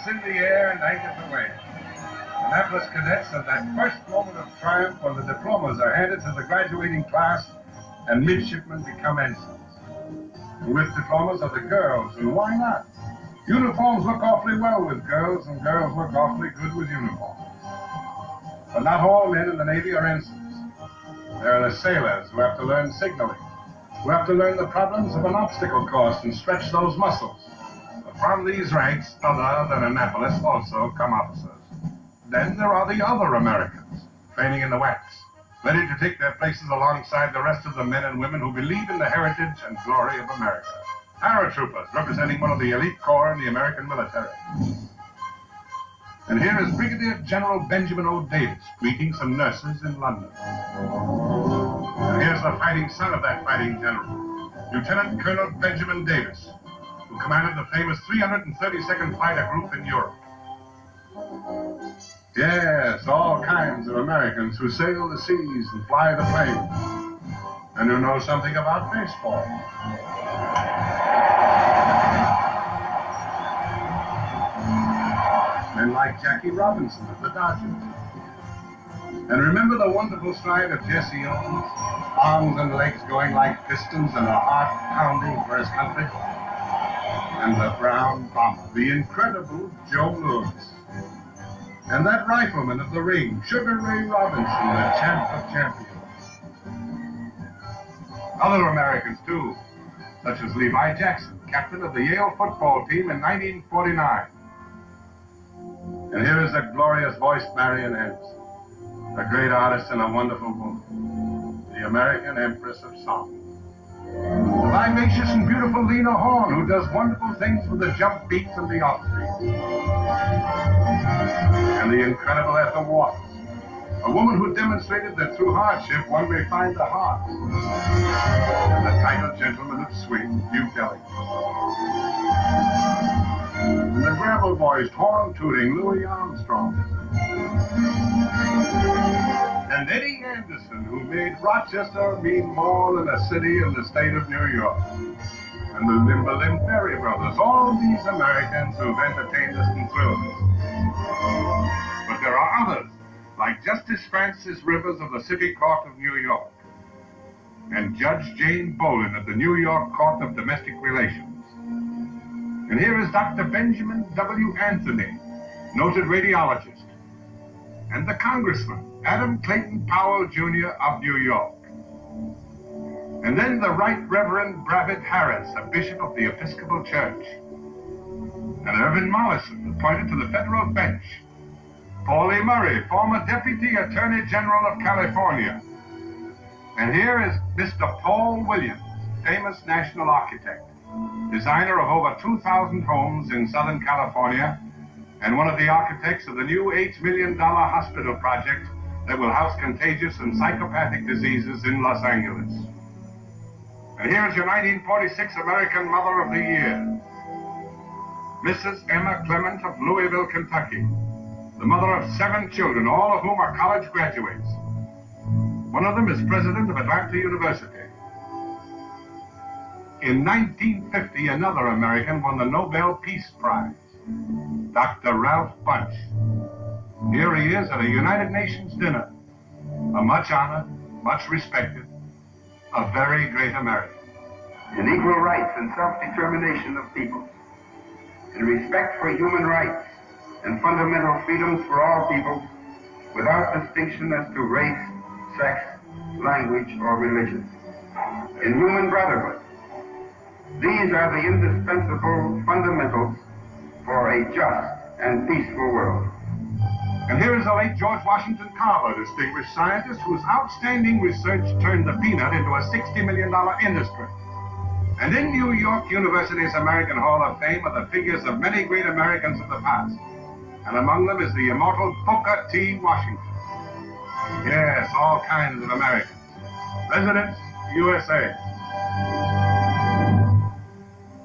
hats in the air and anchors away. Annapolis cadets have that first moment of triumph when the diplomas are handed to the graduating class and midshipmen become ensigns. And with diplomas are the girls, and why not? Uniforms look awfully well with girls, and girls look awfully good with uniforms. But not all men in the Navy are ensigns. There are the sailors who have to learn signaling, who have to learn the problems of an obstacle course and stretch those muscles. But from these ranks, other than Annapolis, also come officers. Then there are the other Americans, training in the wax, ready to take their places alongside the rest of the men and women who believe in the heritage and glory of America. Paratroopers, representing one of the elite corps in the American military. And here is Brigadier General Benjamin O. Davis greeting some nurses in London. And here's the fighting son of that fighting general, Lieutenant Colonel Benjamin Davis, who commanded the famous 332nd Fighter Group in Europe. Yes, all kinds of Americans who sail the seas and fly the planes, and who know something about baseball. Men like Jackie Robinson of the Dodgers. And remember the wonderful stride of Jesse Owens, arms and legs going like pistons and a heart pounding for his country? And the brown bomber, the incredible Joe Louis. And that rifleman of the ring, Sugar Ray Robinson, the champ of champions. Other Americans, too, such as Levi Jackson, captain of the Yale football team in 1949. And here is the glorious-voiced Marian Anderson, a great artist and a wonderful woman, the American Empress of Song. The vivacious and beautiful Lena Horne, who does wonderful things with the jump beats and the off-beat. And the incredible Ethel Waters, a woman who demonstrated that through hardship one may find the heart. And the titled gentleman of swing, Duke Ellington. And the gravel voiced, horn-tooting Louis Armstrong. And Eddie Anderson, who made Rochester mean more than a city in the state of New York. And the Limberlim Ferry Brothers, all these Americans who've entertained us and thrilled us. But there are others, like Justice Francis Rivers of the City Court of New York, and Judge Jane Bolin of the New York Court of Domestic Relations. And here is Dr. Benjamin W. Anthony, noted radiologist, and the Congressman, Adam Clayton Powell, Jr. of New York. And then the Right Reverend Bravitt Harris, a bishop of the Episcopal Church. And Irvin Mollison, appointed to the federal bench. Paul E. Murray, former Deputy Attorney General of California. And here is Mr. Paul Williams, famous national architect, designer of over 2,000 homes in Southern California, and one of the architects of the new $8 million hospital project that will house contagious and psychopathic diseases in Los Angeles. And here is your 1946 American Mother of the Year, Mrs. Emma Clement of Louisville, Kentucky, the mother of 7 children, all of whom are college graduates. One of them is president of Atlanta University. In 1950, another American won the Nobel Peace Prize, Dr. Ralph Bunche. Here he is at a United Nations dinner, a much honored, much respected, a very great American. In equal rights and self-determination of people, in respect for human rights and fundamental freedoms for all people, without distinction as to race, sex, language, or religion. In human brotherhood, these are the indispensable fundamentals for a just and peaceful world. And here is the late George Washington Carver, distinguished scientist whose outstanding research turned the peanut into a $60 million industry. And in New York University's American Hall of Fame are the figures of many great Americans of the past. And among them is the immortal Booker T. Washington. Yes, all kinds of Americans. Residence, USA.